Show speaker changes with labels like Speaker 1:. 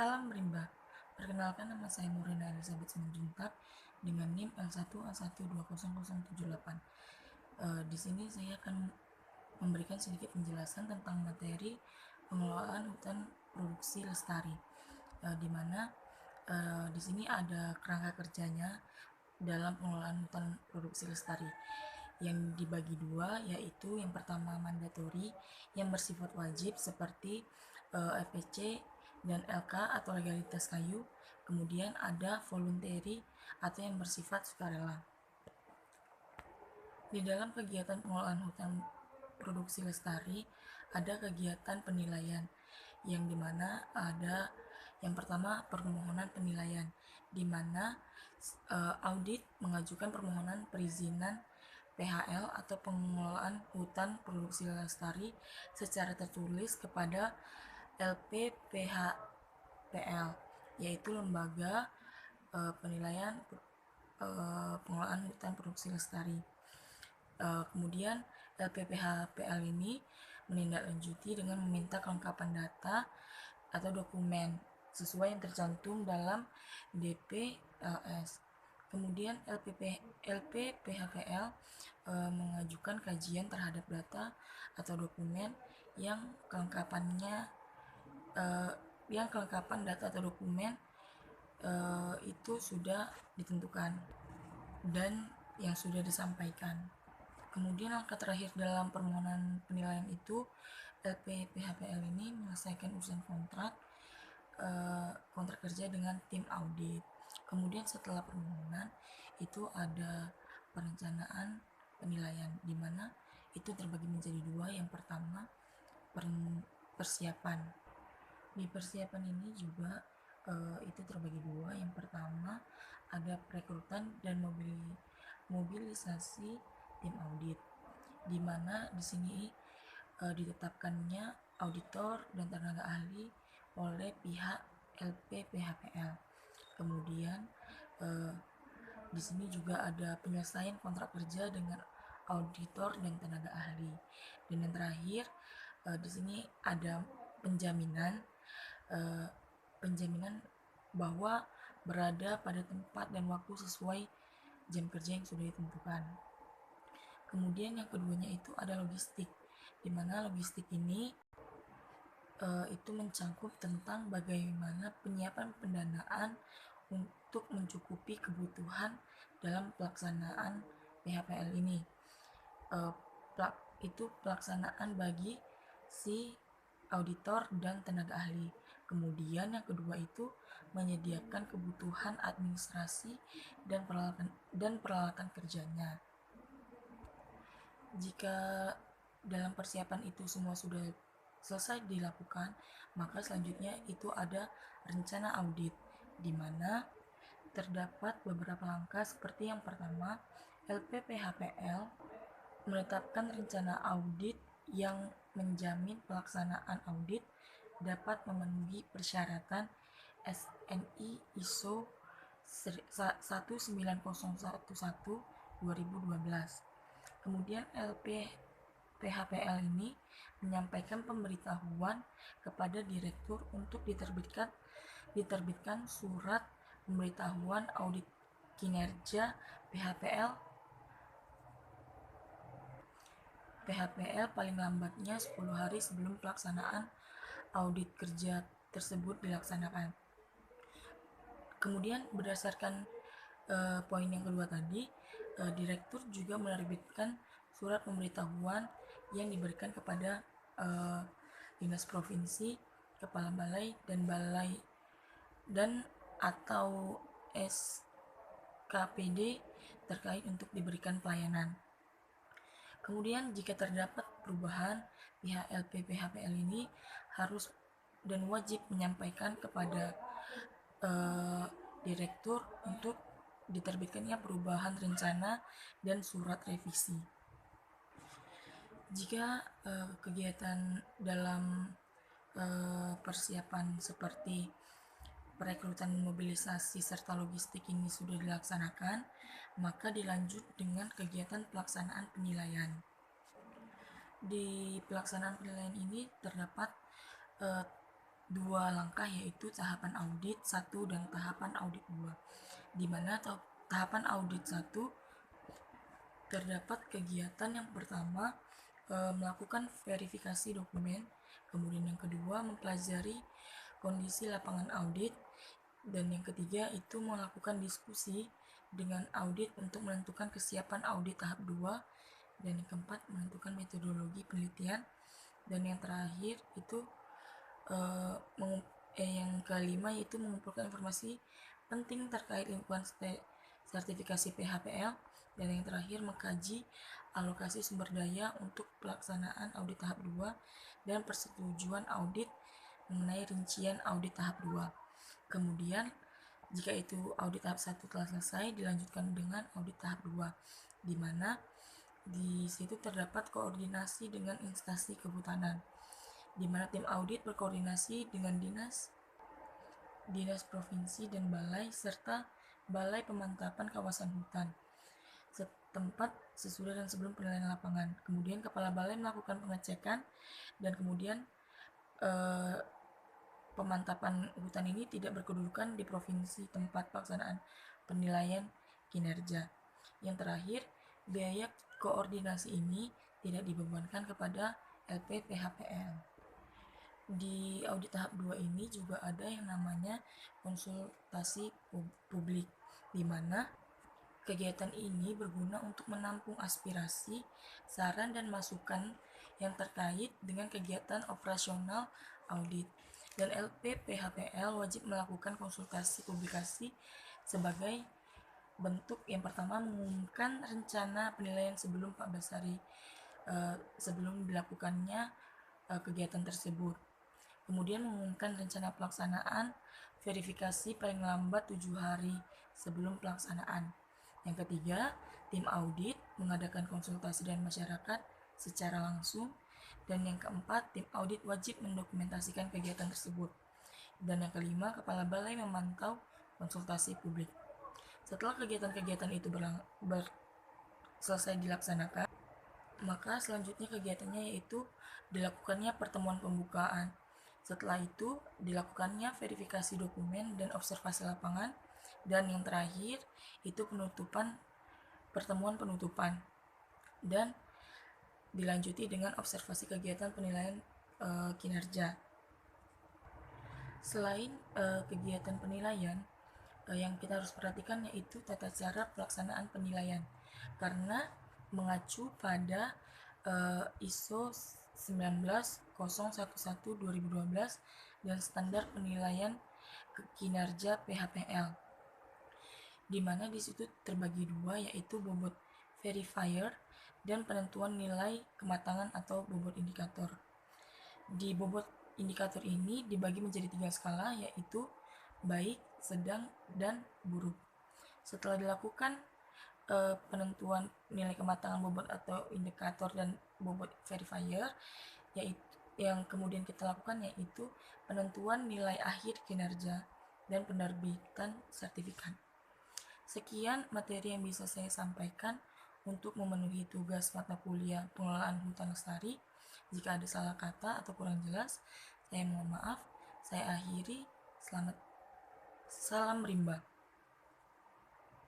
Speaker 1: Salam rimba. Perkenalkan, nama saya Nurina Elizabeth Simanjuntak dengan NIM L1A1200078. Di sini saya akan memberikan sedikit penjelasan tentang materi pengelolaan hutan produksi lestari, di mana di sini ada kerangka kerjanya dalam pengelolaan hutan produksi lestari yang dibagi dua, yaitu yang pertama mandatori yang bersifat wajib seperti FPC dan LK atau legalitas kayu. Kemudian ada voluntary atau yang bersifat sukarela. Di dalam kegiatan pengelolaan hutan produksi lestari ada kegiatan penilaian, yang dimana ada yang pertama permohonan penilaian, dimana audit mengajukan permohonan perizinan PHL atau pengelolaan hutan produksi lestari secara tertulis kepada LPPHPL, yaitu lembaga penilaian pengelolaan hutan produksi lestari. Kemudian LPPHPL ini menindaklanjuti dengan meminta kelengkapan data atau dokumen sesuai yang tercantum dalam DPLS. Kemudian LPPHPL mengajukan kajian terhadap data atau dokumen yang kelengkapan data atau dokumen itu sudah ditentukan dan yang sudah disampaikan. Kemudian langkah terakhir dalam permohonan penilaian itu, LPPHPL ini menyelesaikan urusan kontrak kerja dengan tim audit. Kemudian setelah permohonan itu ada perencanaan penilaian, di mana itu terbagi menjadi dua. Yang pertama persiapan. Di persiapan ini juga itu terbagi dua. Yang pertama ada perekrutan dan mobilisasi tim audit, di mana di sini ditetapkannya auditor dan tenaga ahli oleh pihak LPPHPL. Kemudian di sini juga ada penyelesaian kontrak kerja dengan auditor dan tenaga ahli. Dan yang terakhir di sini ada penjaminan bahwa berada pada tempat dan waktu sesuai jam kerja yang sudah ditentukan. Kemudian yang keduanya itu ada logistik, di mana logistik ini itu mencakup tentang bagaimana penyiapan pendanaan untuk mencukupi kebutuhan dalam pelaksanaan PHPL ini. Itu pelaksanaan bagi si auditor dan tenaga ahli. Kemudian yang kedua itu menyediakan kebutuhan administrasi dan peralatan kerjanya. Jika dalam persiapan itu semua sudah selesai dilakukan, maka selanjutnya itu ada rencana audit, di mana terdapat beberapa langkah seperti yang pertama, LPPHPL menetapkan rencana audit yang menjamin pelaksanaan audit dapat memenuhi persyaratan SNI ISO 19011/2012. Kemudian LPPHPL ini menyampaikan pemberitahuan kepada direktur untuk diterbitkan surat pemberitahuan audit kinerja PHPL paling lambatnya 10 hari sebelum pelaksanaan audit kerja tersebut dilaksanakan. Kemudian berdasarkan poin yang kedua tadi, direktur juga menerbitkan surat pemberitahuan yang diberikan kepada dinas provinsi, kepala balai dan atau SKPD terkait untuk diberikan pelayanan. Kemudian jika terdapat perubahan, pihak LPPHPL ini harus dan wajib menyampaikan kepada direktur untuk diterbitkannya perubahan rencana dan surat revisi. Jika kegiatan dalam persiapan seperti perekrutan, mobilisasi, serta logistik ini sudah dilaksanakan, maka dilanjut dengan kegiatan pelaksanaan penilaian. Di pelaksanaan penilaian ini terdapat dua langkah, yaitu tahapan audit 1 dan tahapan audit 2, di mana tahapan audit 1 terdapat kegiatan yang pertama melakukan verifikasi dokumen, kemudian yang kedua mempelajari kondisi lapangan audit, dan yang ketiga itu melakukan diskusi dengan audit untuk menentukan kesiapan audit tahap 2, dan yang keempat menentukan metodologi penelitian, dan yang terakhir itu yang kelima yaitu mengumpulkan informasi penting terkait lingkungan sertifikasi PHPL, dan yang terakhir mengkaji alokasi sumber daya untuk pelaksanaan audit tahap 2 dan persetujuan audit mengenai rincian audit tahap 2. Kemudian jika itu audit tahap 1 telah selesai, dilanjutkan dengan audit tahap 2, di mana di situ terdapat koordinasi dengan instansi kehutanan, di mana tim audit berkoordinasi dengan dinas provinsi dan balai serta balai pemantapan kawasan hutan setempat sesudah dan sebelum penilaian lapangan. Kemudian kepala balai melakukan pengecekan, dan kemudian pemantapan hutan ini tidak berkedudukan di provinsi tempat pelaksanaan penilaian kinerja. Yang terakhir, biaya koordinasi ini tidak dibebankan kepada LPPHPL. Di audit tahap 2 ini juga ada yang namanya konsultasi publik, di mana kegiatan ini berguna untuk menampung aspirasi, saran, dan masukan yang terkait dengan kegiatan operasional audit. Dan LPPHPL wajib melakukan konsultasi publikasi sebagai bentuk yang pertama mengumumkan rencana penilaian sebelum 14 hari sebelum dilakukannya kegiatan tersebut. Kemudian mengumumkan rencana pelaksanaan verifikasi paling lambat 7 hari sebelum pelaksanaan. Yang ketiga, tim audit mengadakan konsultasi dengan masyarakat secara langsung. Dan yang keempat, tim audit wajib mendokumentasikan kegiatan tersebut. Dan yang kelima, kepala balai memantau konsultasi publik. Setelah kegiatan-kegiatan itu selesai dilaksanakan, maka selanjutnya kegiatannya yaitu dilakukannya pertemuan pembukaan. Setelah itu dilakukannya verifikasi dokumen dan observasi lapangan, dan yang terakhir itu pertemuan penutupan, dan dilanjuti dengan observasi kegiatan penilaian kinerja. Selain kegiatan penilaian, yang kita harus perhatikan yaitu tata cara pelaksanaan penilaian, karena mengacu pada ISO 19011/2012 dan standar penilaian kinerja PHPL, di mana di situ terbagi dua, yaitu bobot verifier dan penentuan nilai kematangan atau bobot indikator. Di bobot indikator ini dibagi menjadi 3 skala, yaitu baik, sedang, dan buruk. Setelah dilakukan penentuan nilai kematangan bobot atau indikator dan bobot verifier, yaitu yang kemudian kita lakukan yaitu penentuan nilai akhir kinerja dan penerbitan sertifikat. Sekian materi yang bisa saya sampaikan untuk memenuhi tugas mata kuliah pengelolaan hutan lestari. Jika ada salah kata atau kurang jelas, saya mohon maaf. Saya akhiri. Salam rimba.